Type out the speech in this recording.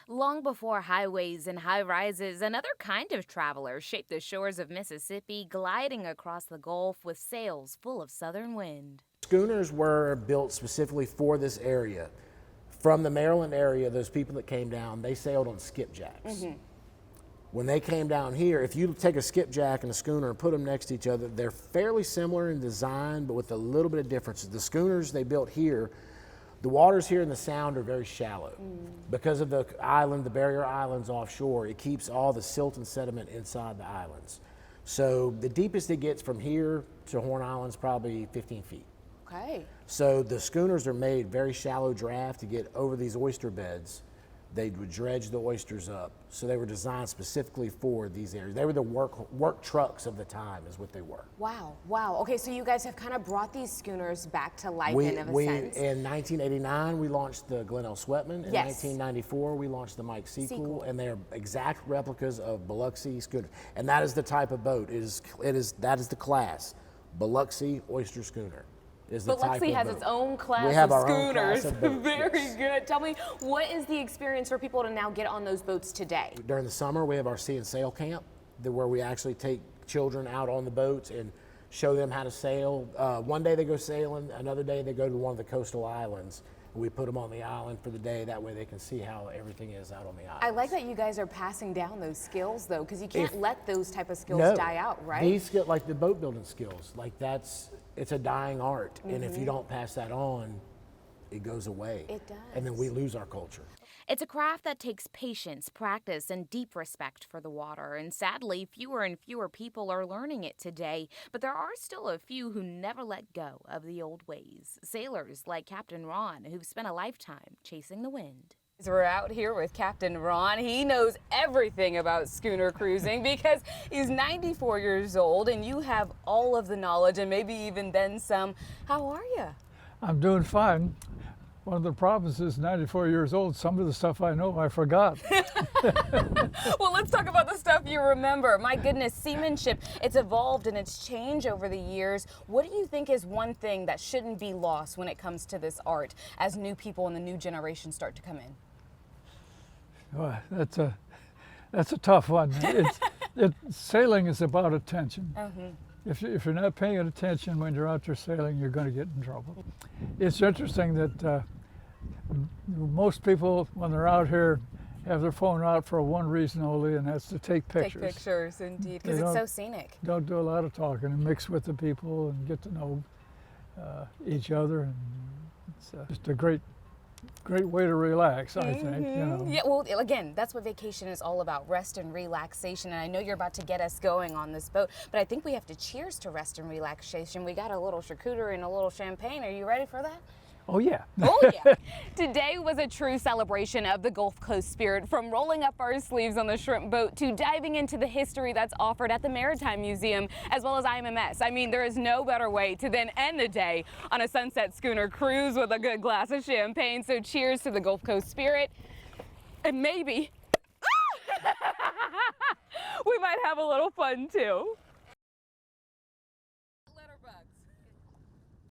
Long before highways and high rises, another kind of traveler shaped the shores of Mississippi, gliding across the Gulf with sails full of southern wind. Schooners were built specifically for this area. From the Maryland area, those people that came down, they sailed on skipjacks. When they came down here, if you take a skipjack and a schooner and put them next to each other, they're fairly similar in design, but with a little bit of differences. The schooners they built here, the waters here in the Sound are very shallow. Because of the island, the barrier islands offshore, it keeps all the silt and sediment inside the islands. So the deepest it gets from here to Horn Island is probably 15 feet. Okay. So the schooners are made very shallow draft to get over these oyster beds. They would dredge the oysters up. So they were designed specifically for these areas. They were the work trucks of the time is what they were. Wow, wow. Okay, so you guys have kind of brought these schooners back to life We, in a we sense. In 1989, we launched the Glen L. Sweatman. In Yes. 1994, we launched the Mike Sequel, Sequel. and they're exact replicas of Biloxi schooners. And that is the type of boat. That is the class. Biloxi oyster schooner is the type Biloxi of has boat. its own class We have of our own class schooners. of boats, Very yes. good. Tell me, what is the experience for people to now get on those boats today? During the summer, we have our sea and sail camp where we actually take children out on the boats and show them how to sail. One day they go sailing, another day they go to one of the coastal islands. We put them on the island for the day, that way they can see how everything is out on the island. I like that you guys are passing down those skills, though, because you can't If- let those type of skills No, die out, right? These skills, like the boat building skills, it's a dying art. And if you don't pass that on, it goes away. It does. And then we lose our culture. It's a craft that takes patience, practice, and deep respect for the water, and sadly, fewer and fewer people are learning it today. But there are still a few who never let go of the old ways. Sailors like Captain Ron, who've spent a lifetime chasing the wind. We're out here with Captain Ron. He knows everything about schooner cruising because he's 94 years old and you have all of the knowledge and maybe even then some. How are you? I'm doing fine. One of the problems is 94 years old. Some of the stuff I know, I forgot. Well, let's talk about the stuff you remember. My goodness, seamanship, it's evolved and it's changed over the years. What do you think is one thing that shouldn't be lost when it comes to this art as new people and the new generation start to come in? Well, that's a tough one. Sailing is about attention. If you're not paying attention when you're out there sailing, you're going to get in trouble. It's interesting that most people, when they're out here, have their phone out for one reason only, and that's to take pictures. Take pictures, indeed, because They it's so don't- scenic. Don't do a lot of talking and mix with the people and get to know each other. And it's just a great way to relax, I think. You know. Yeah, well, again, that's what vacation is all about, rest and relaxation. And I know you're about to get us going on this boat, but I think we have to cheers to rest and relaxation. We got a little charcuterie and a little champagne. Are you ready for that? Oh yeah. Oh yeah. Today was a true celebration of the Gulf Coast spirit, from rolling up our sleeves on the shrimp boat to diving into the history that's offered at the Maritime Museum as well as IMMS. I mean, there is no better way to then end the day on a sunset schooner cruise with a good glass of champagne. So cheers to the Gulf Coast spirit, and maybe we might have a little fun too.